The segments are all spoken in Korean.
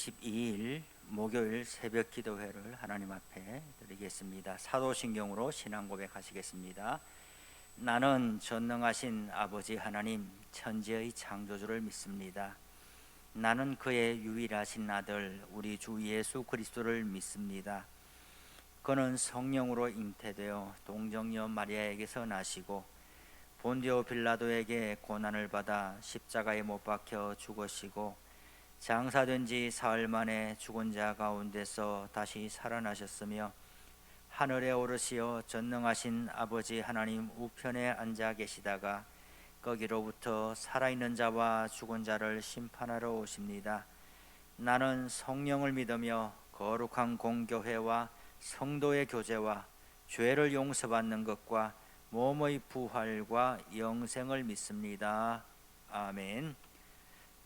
22일 목요일 새벽 기도회를 하나님 앞에 드리겠습니다. 사도신경으로 신앙 고백하시겠습니다. 나는 전능하신 아버지 하나님 천지의 창조주를 믿습니다. 나는 그의 유일하신 아들 우리 주 예수 그리스도를 믿습니다. 그는 성령으로 잉태되어 동정녀 마리아에게서 나시고 본디오 빌라도에게 고난을 받아 십자가에 못 박혀 죽으시고 장사된 지 사흘 만에 죽은 자 가운데서 다시 살아나셨으며 하늘에 오르시어 전능하신 아버지 하나님 우편에 앉아 계시다가 거기로부터 살아있는 자와 죽은 자를 심판하러 오십니다. 나는 성령을 믿으며 거룩한 공교회와 성도의 교제와 죄를 용서받는 것과 몸의 부활과 영생을 믿습니다. 아멘.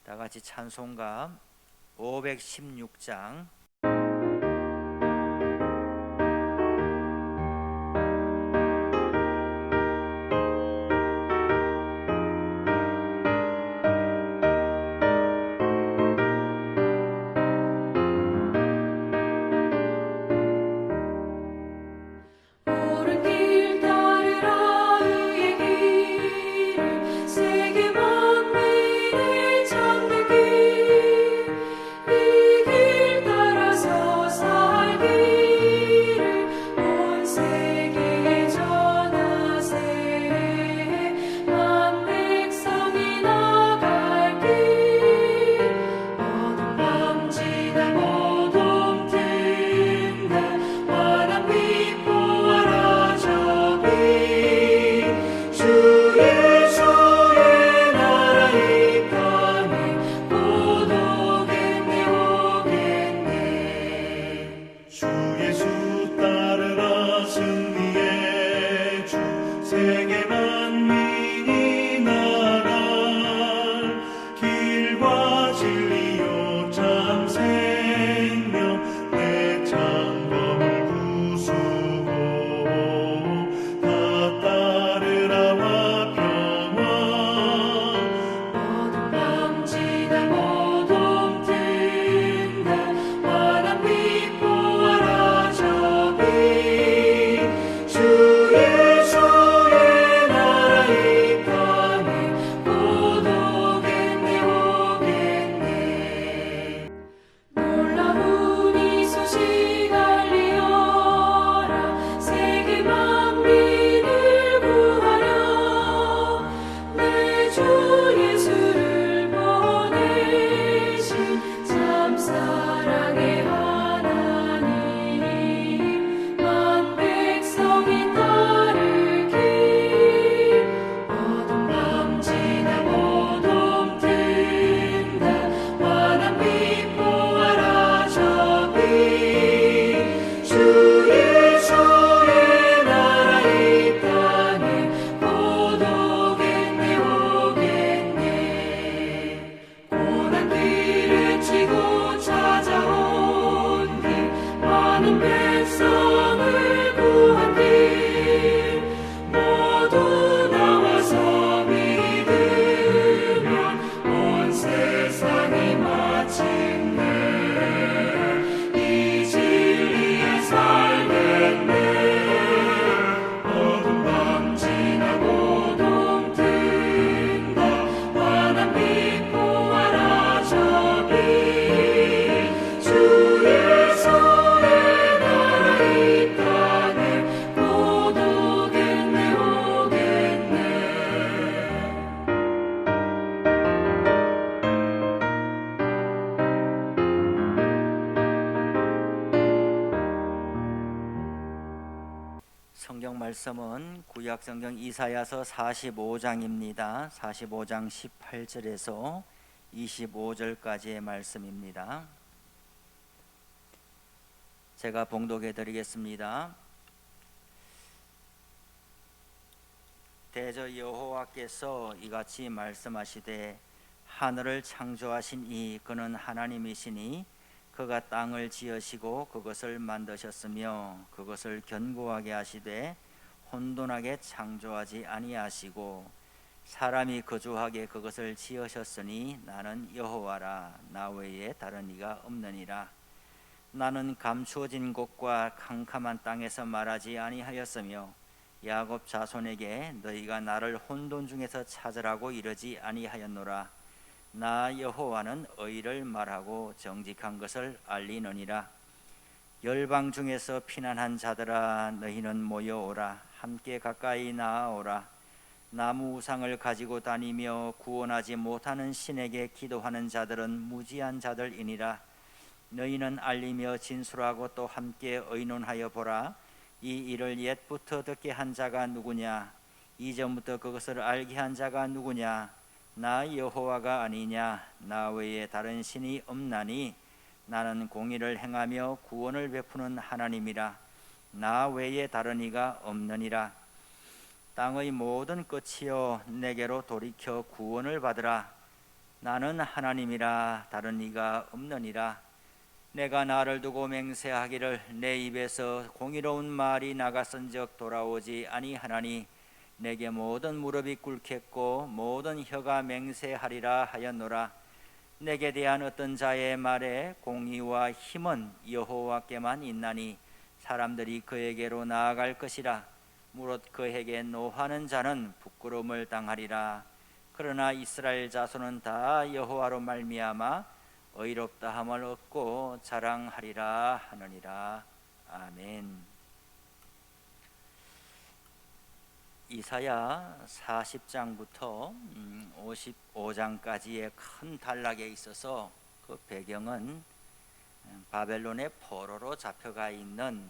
다 같이 찬송가 516장 성경 말씀은 구약성경 이사야서 45장입니다. 45장 18절에서 25절까지의 말씀입니다. 제가 봉독해 드리겠습니다. 대저 여호와께서 이같이 말씀하시되 하늘을 창조하신 이 그는 하나님이시니 그가 땅을 지으시고 그것을 만드셨으며 그것을 견고하게 하시되 혼돈하게 창조하지 아니하시고 사람이 거주하게 그것을 지으셨으니 나는 여호와라. 나 외에 다른 이가 없느니라. 나는 감추어진 곳과 캄캄한 땅에서 말하지 아니하였으며 야곱 자손에게 너희가 나를 혼돈 중에서 찾으라고 이르지 아니하였노라. 나 여호와는 의를 말하고 정직한 것을 알리느니라. 열방 중에서 피난한 자들아, 너희는 모여오라. 함께 가까이 나아오라. 나무 우상을 가지고 다니며 구원하지 못하는 신에게 기도하는 자들은 무지한 자들이니라. 너희는 알리며 진술하고 또 함께 의논하여 보라. 이 일을 옛부터 듣게 한 자가 누구냐? 이전부터 그것을 알게 한 자가 누구냐? 나 여호와가 아니냐? 나 외에 다른 신이 없나니? 나는 공의를 행하며 구원을 베푸는 하나님이라. 나 외에 다른 이가 없느니라. 땅의 모든 끝이여, 내게로 돌이켜 구원을 받으라. 나는 하나님이라, 다른 이가 없느니라. 내가 나를 두고 맹세하기를 내 입에서 공의로운 말이 나갔은즉 돌아오지 아니하나니, 내게 모든 무릎이 꿇겠고 모든 혀가 맹세하리라 하였노라. 내게 대한 어떤 자의 말에 공의와 힘은 여호와께만 있나니 사람들이 그에게로 나아갈 것이라. 무릇 그에게 노하는 자는 부끄러움을 당하리라. 그러나 이스라엘 자손은 다 여호와로 말미암아 의롭다함을 얻고 자랑하리라 하느니라. 아멘. 이사야 40장부터 55장까지의 큰 단락에 있어서 그 배경은 바벨론의 포로로 잡혀가 있는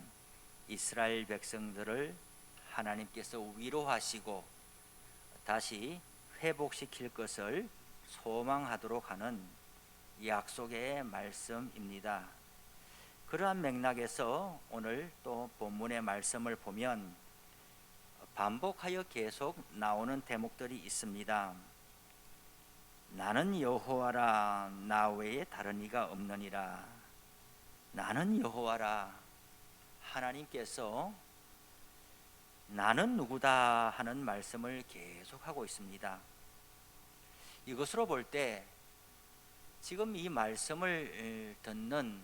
이스라엘 백성들을 하나님께서 위로하시고 다시 회복시킬 것을 소망하도록 하는 약속의 말씀입니다. 그러한 맥락에서 오늘 또 본문의 말씀을 보면 반복하여 계속 나오는 대목들이 있습니다. 나는 여호와라, 나 외에 다른 이가 없느니라. 나는 여호와라. 하나님께서 나는 누구다 하는 말씀을 계속하고 있습니다. 이것으로 볼 때 지금 이 말씀을 듣는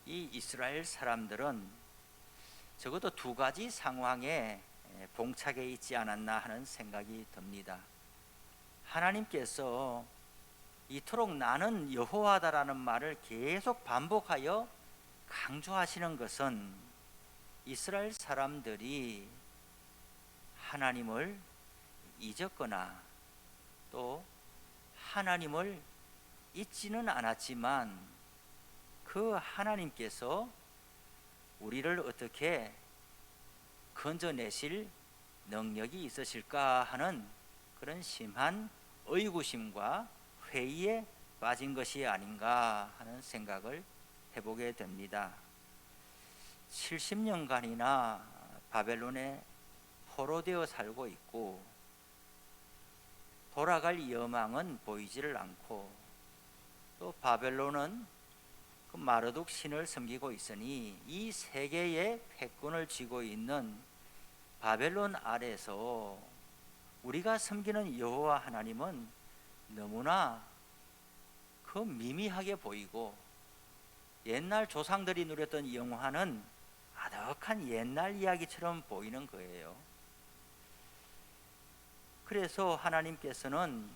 이 이스라엘 사람들은 적어도 두 가지 상황에 봉착해 있지 않았나 하는 생각이 듭니다. 하나님께서 이토록 나는 여호와다라는 말을 계속 반복하여 강조하시는 것은 이스라엘 사람들이 하나님을 잊었거나 또 하나님을 잊지는 않았지만 그 하나님께서 우리를 어떻게 건져내실 능력이 있으실까 하는 그런 심한 의구심과 회의에 빠진 것이 아닌가 하는 생각을 해보게 됩니다. 70년간이나 바벨론에 포로되어 살고 있고 돌아갈 여망은 보이지를 않고 또 바벨론은 그 마르둑 신을 섬기고 있으니 이 세계의 패권을 쥐고 있는 바벨론 아래서 우리가 섬기는 여호와 하나님은 너무나 그 미미하게 보이고 옛날 조상들이 누렸던 영화는 아득한 옛날 이야기처럼 보이는 거예요. 그래서 하나님께서는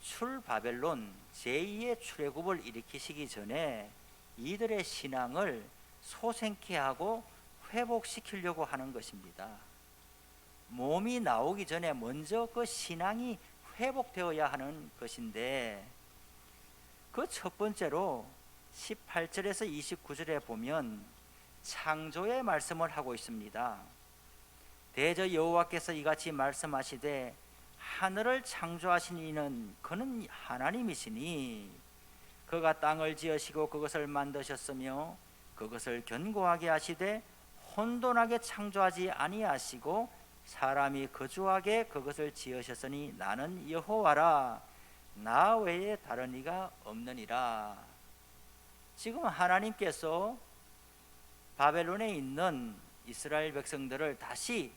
출바벨론 제2의 출애굽을 일으키시기 전에 이들의 신앙을 소생케 하고 회복시키려고 하는 것입니다. 몸이 나오기 전에 먼저 그 신앙이 회복되어야 하는 것인데 그 첫 번째로 18절에서 29절에 보면 창조의 말씀을 하고 있습니다. 대저 여호와께서 이같이 말씀하시되 하늘을 창조하신 이는 그는 하나님이시니 그가 땅을 지으시고 그것을 만드셨으며 그것을 견고하게 하시되 혼돈하게 창조하지 아니하시고 사람이 거주하게 그것을 지으셨으니 나는 여호와라. 나 외에 다른 이가 없느니라. 지금 하나님께서 바벨론에 있는 이스라엘 백성들을 다시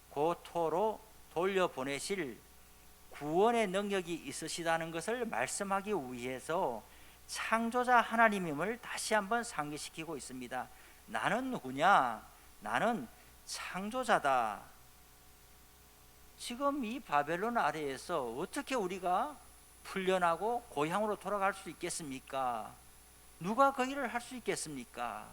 고토로 돌려보내실 구원의 능력이 있으시다는 것을 말씀하기 위해서 창조자 하나님임을 다시 한번 상기시키고 있습니다. 나는 누구냐? 나는 창조자다. 지금 이 바벨론 아래에서 어떻게 우리가 풀려나고 고향으로 돌아갈 수 있겠습니까? 누가 그 일을 할 수 있겠습니까?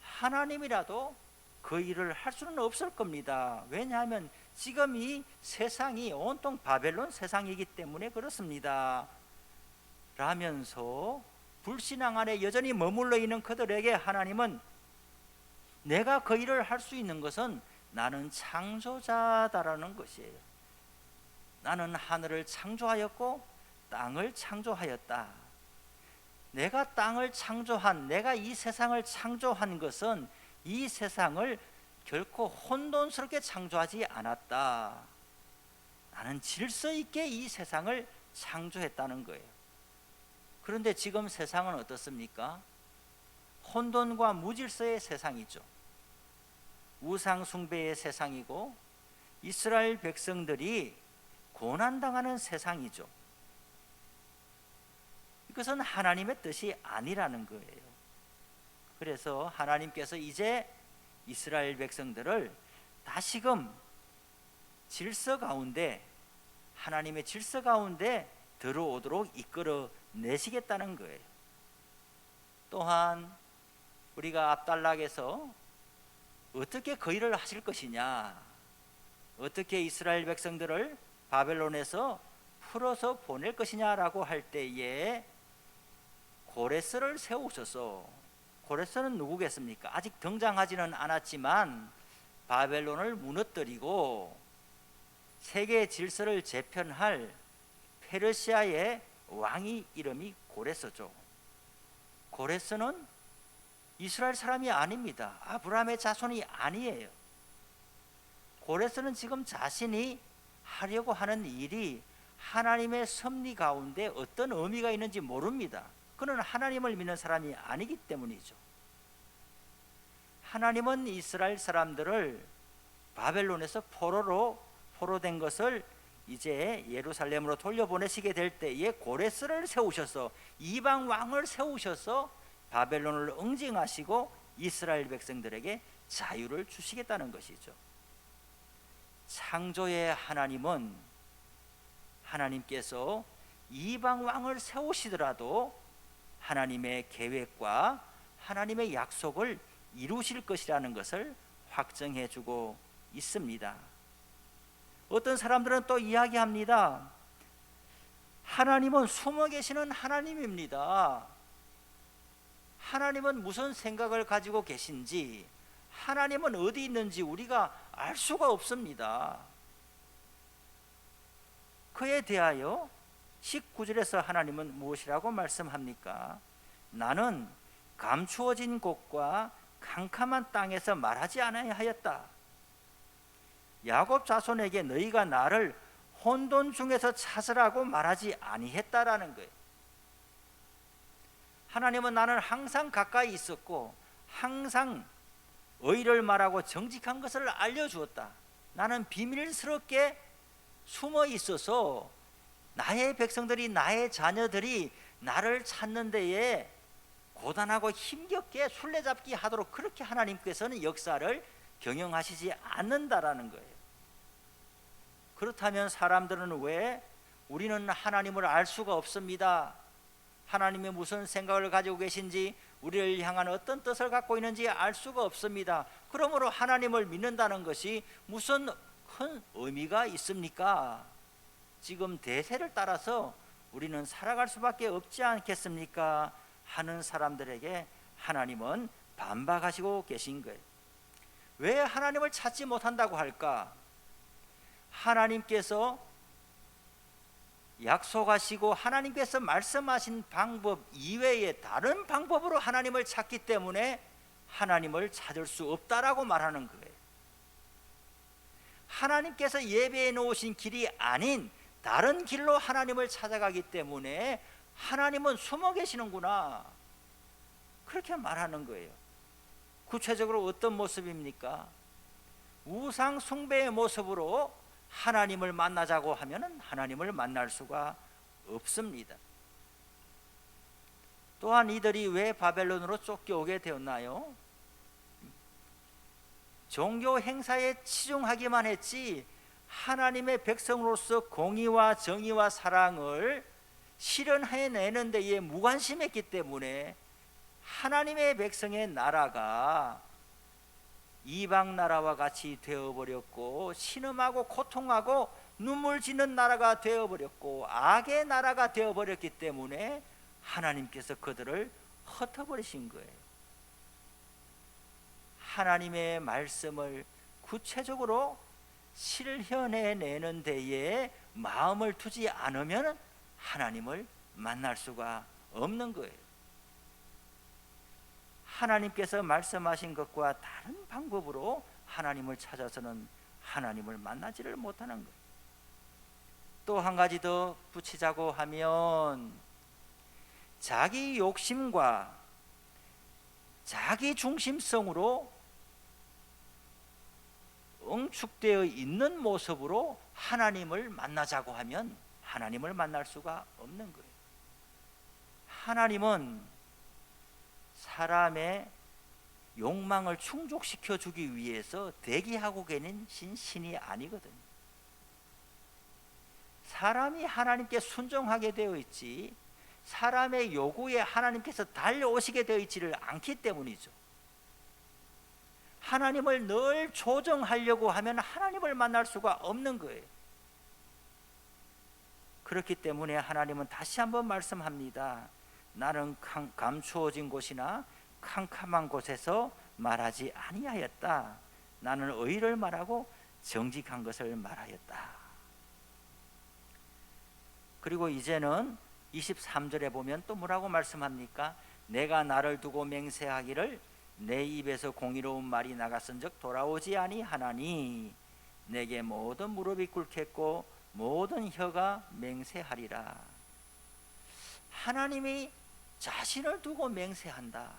하나님이라도 그 일을 할 수는 없을 겁니다. 왜냐하면 지금 이 세상이 온통 바벨론 세상이기 때문에 그렇습니다. 라면서 불신앙 안에 여전히 머물러 있는 그들에게 하나님은 내가 그 일을 할 수 있는 것은 나는 창조자다라는 것이에요. 나는 하늘을 창조하였고 땅을 창조하였다. 내가 땅을 창조한, 내가 이 세상을 창조한 것은 이 세상을 결코 혼돈스럽게 창조하지 않았다. 나는 질서 있게 이 세상을 창조했다는 거예요. 그런데 지금 세상은 어떻습니까? 혼돈과 무질서의 세상이죠. 우상 숭배의 세상이고 이스라엘 백성들이 고난당하는 세상이죠. 이것은 하나님의 뜻이 아니라는 거예요. 그래서 하나님께서 이제 이스라엘 백성들을 다시금 질서 가운데, 하나님의 질서 가운데 들어오도록 이끌어 내시겠다는 거예요. 또한 우리가 앞단락에서 어떻게 그 일을 하실 것이냐, 어떻게 이스라엘 백성들을 바벨론에서 풀어서 보낼 것이냐라고 할 때에 고레스를 세우셔서, 고레스는 누구겠습니까? 아직 등장하지는 않았지만 바벨론을 무너뜨리고 세계 질서를 재편할 페르시아의 왕이 이름이 고레스죠. 고레스는 이스라엘 사람이 아닙니다. 아브라함의 자손이 아니에요. 고레스는 지금 자신이 하려고 하는 일이 하나님의 섭리 가운데 어떤 의미가 있는지 모릅니다. 그는 하나님을 믿는 사람이 아니기 때문이죠. 하나님은 이스라엘 사람들을 바벨론에서 포로된 것을 이제 예루살렘으로 돌려보내시게 될 때에 고레스를 세우셔서, 이방 왕을 세우셔서 바벨론을 응징하시고 이스라엘 백성들에게 자유를 주시겠다는 것이죠. 창조의 하나님은, 하나님께서 이방 왕을 세우시더라도 하나님의 계획과 하나님의 약속을 이루실 것이라는 것을 확정해 주고 있습니다. 어떤 사람들은 또 이야기합니다. 하나님은 숨어 계시는 하나님입니다. 하나님은 무슨 생각을 가지고 계신지, 하나님은 어디 있는지 우리가 알 수가 없습니다. 그에 대하여 19절에서 하나님은 무엇이라고 말씀합니까? 나는 감추어진 곳과 캄캄한 땅에서 말하지 아니하였다. 야곱 자손에게 너희가 나를 혼돈 중에서 찾으라고 말하지 아니했다라는 거예요. 하나님은 나는 항상 가까이 있었고 항상 의를 말하고 정직한 것을 알려주었다. 나는 비밀스럽게 숨어 있어서 나의 백성들이, 나의 자녀들이 나를 찾는 데에 고단하고 힘겹게 술래잡기 하도록 그렇게 하나님께서는 역사를 경영하시지 않는다라는 거예요. 그렇다면 사람들은 왜 우리는 하나님을 알 수가 없습니다, 하나님이 무슨 생각을 가지고 계신지, 우리를 향한 어떤 뜻을 갖고 있는지 알 수가 없습니다. 그러므로 하나님을 믿는다는 것이 무슨 큰 의미가 있습니까? 지금 대세를 따라서 우리는 살아갈 수밖에 없지 않겠습니까? 하는 사람들에게 하나님은 반박하시고 계신 거예요. 왜 하나님을 찾지 못한다고 할까? 하나님께서 약속하시고 하나님께서 말씀하신 방법 이외에 다른 방법으로 하나님을 찾기 때문에 하나님을 찾을 수 없다라고 말하는 거예요. 하나님께서 예배해 놓으신 길이 아닌 다른 길로 하나님을 찾아가기 때문에 하나님은 숨어 계시는구나, 그렇게 말하는 거예요. 구체적으로 어떤 모습입니까? 우상 숭배의 모습으로 하나님을 만나자고 하면 하나님을 만날 수가 없습니다. 또한 이들이 왜 바벨론으로 쫓겨오게 되었나요? 종교 행사에 치중하기만 했지 하나님의 백성으로서 공의와 정의와 사랑을 실현해내는 데에 무관심했기 때문에 하나님의 백성의 나라가 이방 나라와 같이 되어버렸고, 신음하고 고통하고 눈물 짓는 나라가 되어버렸고, 악의 나라가 되어버렸기 때문에 하나님께서 그들을 흩어버리신 거예요. 하나님의 말씀을 구체적으로 실현해내는 데에 마음을 두지 않으면 하나님을 만날 수가 없는 거예요. 하나님께서 말씀하신 것과 다른 방법으로 하나님을 찾아서는 하나님을 만나지를 못하는 거예요. 또 한 가지 더 붙이자고 하면 자기 욕심과 자기 중심성으로 응축되어 있는 모습으로 하나님을 만나자고 하면 하나님을 만날 수가 없는 거예요. 하나님은 사람의 욕망을 충족시켜 주기 위해서 대기하고 계신 신이 아니거든요. 사람이 하나님께 순종하게 되어 있지 사람의 요구에 하나님께서 달려오시게 되어 있지를 않기 때문이죠. 하나님을 늘 조정하려고 하면 하나님을 만날 수가 없는 거예요. 그렇기 때문에 하나님은 다시 한번 말씀합니다. 나는 감추어진 곳이나 캄캄한 곳에서 말하지 아니하였다. 나는 의를 말하고 정직한 것을 말하였다. 그리고 이제는 23절에 보면 또 뭐라고 말씀합니까? 내가 나를 두고 맹세하기를 내 입에서 공의로운 말이 나갔은즉 돌아오지 아니하나니 내게 모든 무릎이 꿇겠고 모든 혀가 맹세하리라. 하나님이 자신을 두고 맹세한다.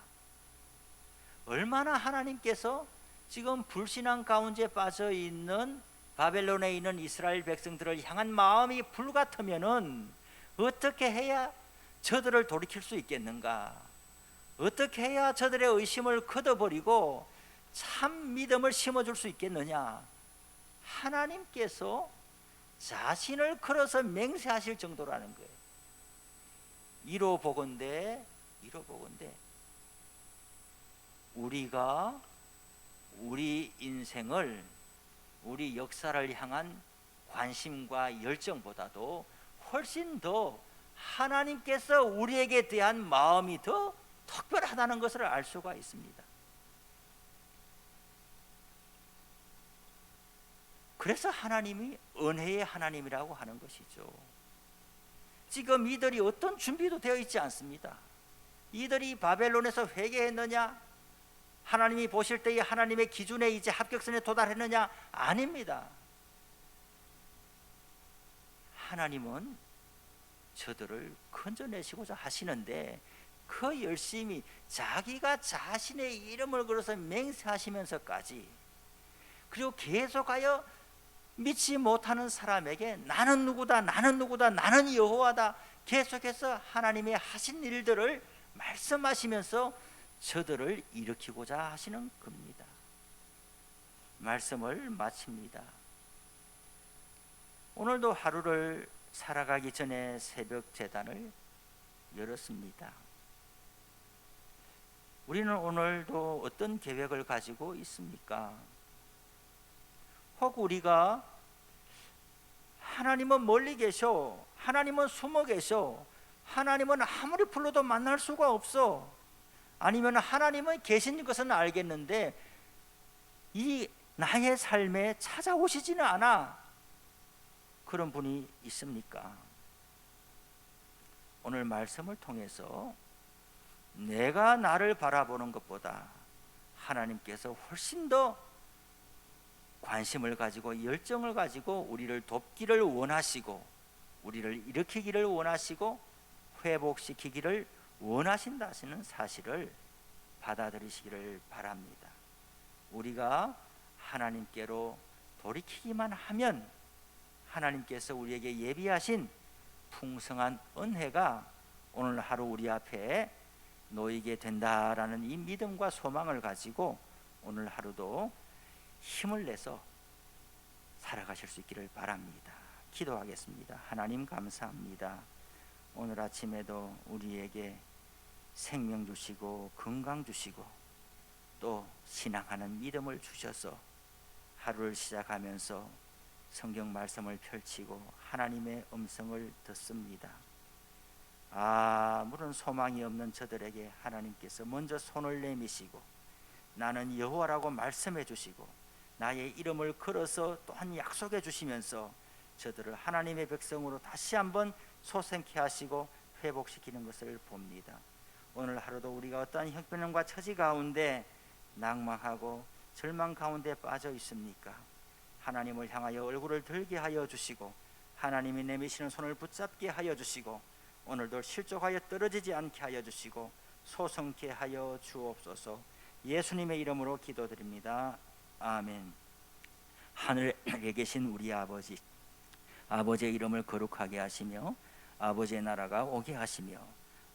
얼마나 하나님께서 지금 불신앙 가운데 빠져 있는 바벨론에 있는 이스라엘 백성들을 향한 마음이 불같으면은 어떻게 해야 저들을 돌이킬 수 있겠는가? 어떻게 해야 저들의 의심을 걷어버리고 참 믿음을 심어줄 수 있겠느냐? 하나님께서 자신을 걸어서 맹세하실 정도라는 거예요. 이로 보건대 우리가 우리 인생을 우리 역사를 향한 관심과 열정보다도 훨씬 더 하나님께서 우리에게 대한 마음이 더 특별하다는 것을 알 수가 있습니다. 그래서 하나님이 은혜의 하나님이라고 하는 것이죠. 지금 이들이 어떤 준비도 되어 있지 않습니다. 이들이 바벨론에서 회개했느냐, 하나님이 보실 때에 하나님의 기준에 이제 합격선에 도달했느냐? 아닙니다. 하나님은 저들을 건져내시고자 하시는데 그 열심히 자기가 자신의 이름을 걸어서 맹세하시면서까지, 그리고 계속하여 믿지 못하는 사람에게 나는 누구다, 나는 누구다, 나는 여호와다, 계속해서 하나님의 하신 일들을 말씀하시면서 저들을 일으키고자 하시는 겁니다. 말씀을 마칩니다. 오늘도 하루를 살아가기 전에 새벽 제단을 열었습니다. 우리는 오늘도 어떤 계획을 가지고 있습니까? 혹 우리가 하나님은 멀리 계셔, 하나님은 숨어 계셔, 하나님은 아무리 불러도 만날 수가 없어, 아니면 하나님은 계신 것은 알겠는데 이 나의 삶에 찾아오시지는 않아, 그런 분이 있습니까? 오늘 말씀을 통해서 내가 나를 바라보는 것보다 하나님께서 훨씬 더 관심을 가지고 열정을 가지고 우리를 돕기를 원하시고 우리를 일으키기를 원하시고 회복시키기를 원하신다는 사실을 받아들이시기를 바랍니다. 우리가 하나님께로 돌이키기만 하면 하나님께서 우리에게 예비하신 풍성한 은혜가 오늘 하루 우리 앞에 놓이게 된다라는 이 믿음과 소망을 가지고 오늘 하루도 힘을 내서 살아가실 수 있기를 바랍니다. 기도하겠습니다. 하나님 감사합니다. 오늘 아침에도 우리에게 생명 주시고 건강 주시고 또 신앙하는 믿음을 주셔서 하루를 시작하면서 성경 말씀을 펼치고 하나님의 음성을 듣습니다. 아무런 소망이 없는 저들에게 하나님께서 먼저 손을 내미시고 나는 여호와라고 말씀해 주시고 나의 이름을 걸어서 또한 약속해 주시면서 저들을 하나님의 백성으로 다시 한번 소생케 하시고 회복시키는 것을 봅니다. 오늘 하루도 우리가 어떠한 형편과 처지 가운데 낭망하고 절망 가운데 빠져 있습니까? 하나님을 향하여 얼굴을 들게 하여 주시고 하나님이 내미시는 손을 붙잡게 하여 주시고 오늘도 실족하여 떨어지지 않게 하여 주시고 소성케 하여 주옵소서. 예수님의 이름으로 기도드립니다. 아멘. 하늘에 계신 우리 아버지, 아버지의 이름을 거룩하게 하시며 아버지의 나라가 오게 하시며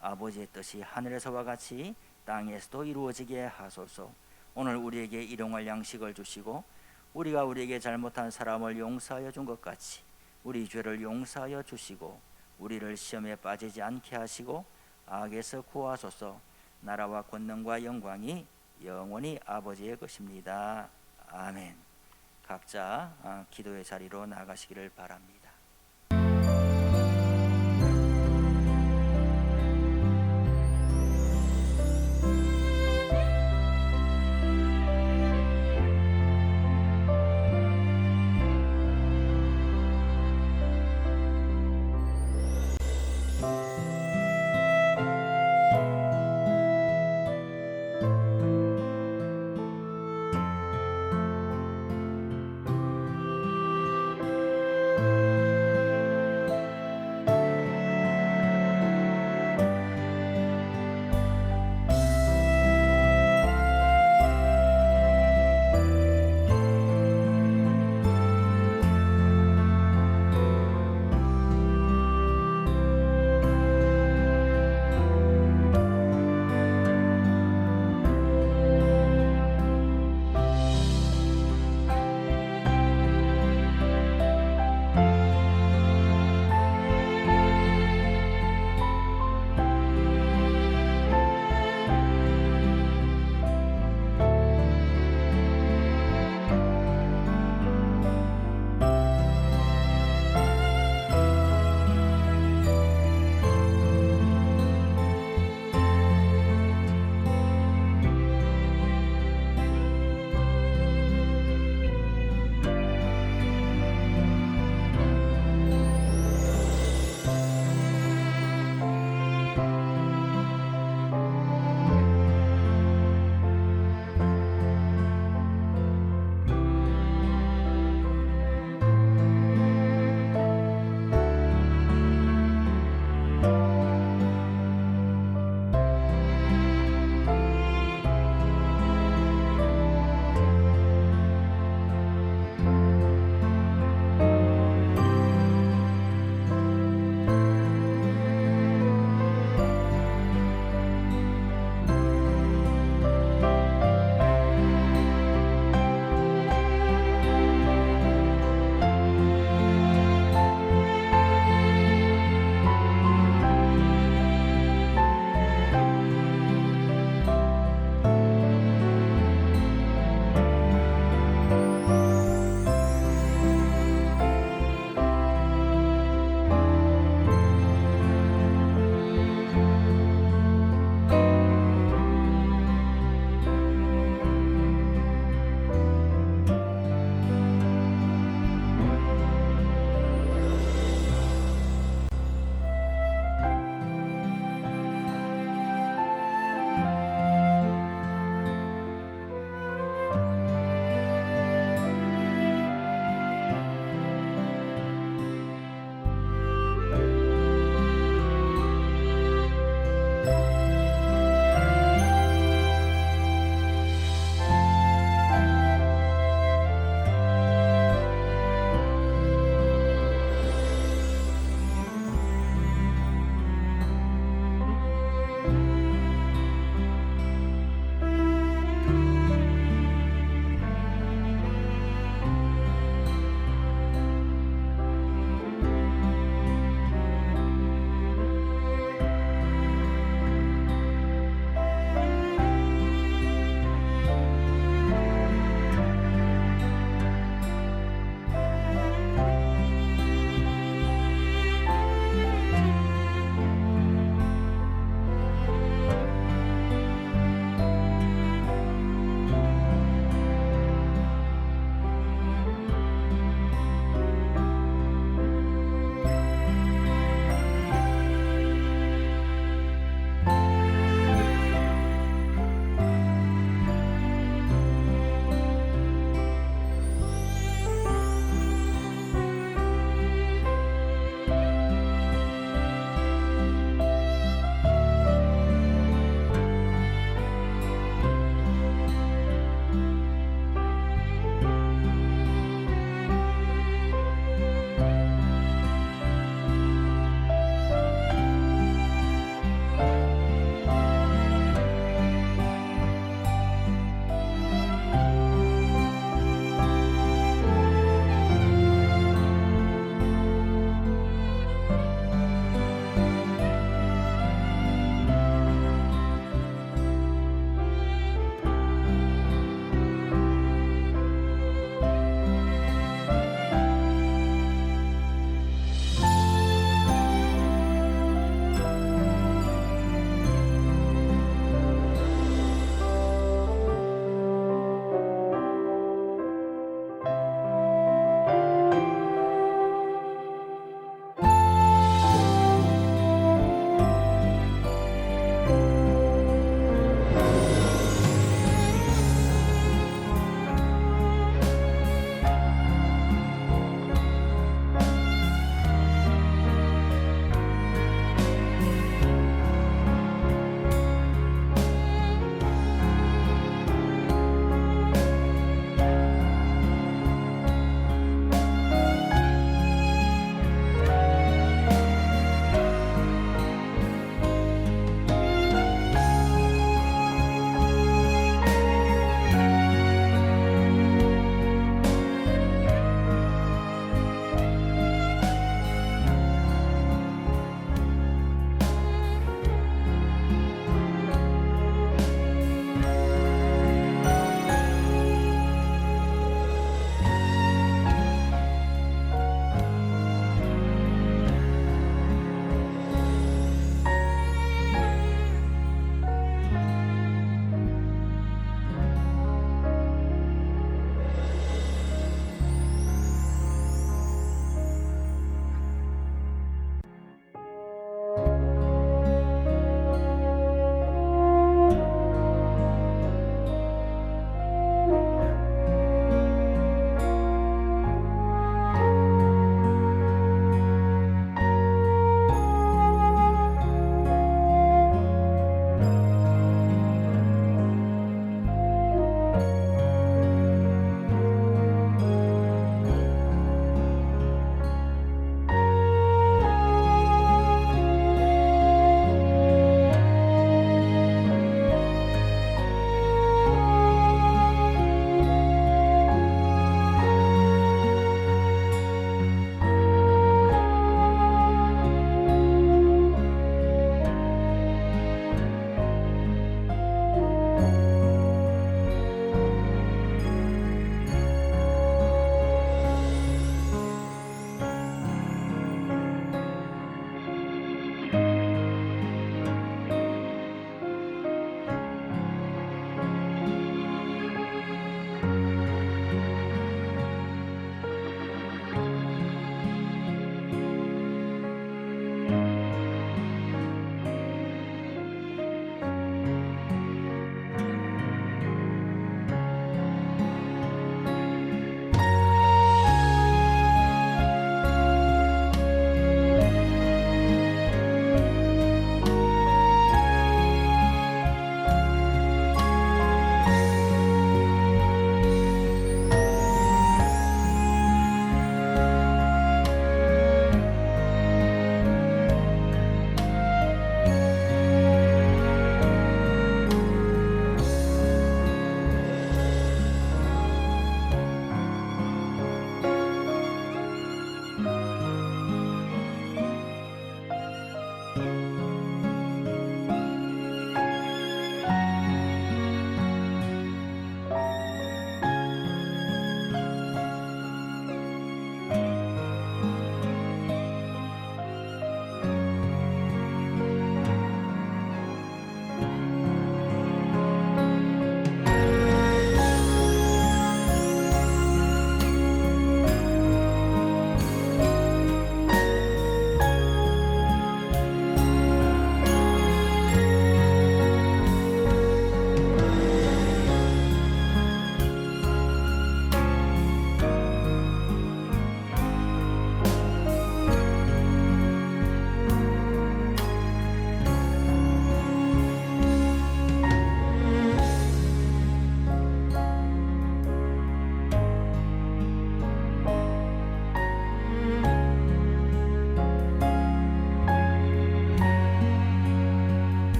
아버지의 뜻이 하늘에서와 같이 땅에서도 이루어지게 하소서. 오늘 우리에게 일용할 양식을 주시고 우리가 우리에게 잘못한 사람을 용서하여 준 것 같이 우리 죄를 용서하여 주시고 우리를 시험에 빠지지 않게 하시고 악에서 구하소서. 나라와 권능과 영광이 영원히 아버지의 것입니다. 아멘. 각자 기도의 자리로 나가시기를 바랍니다.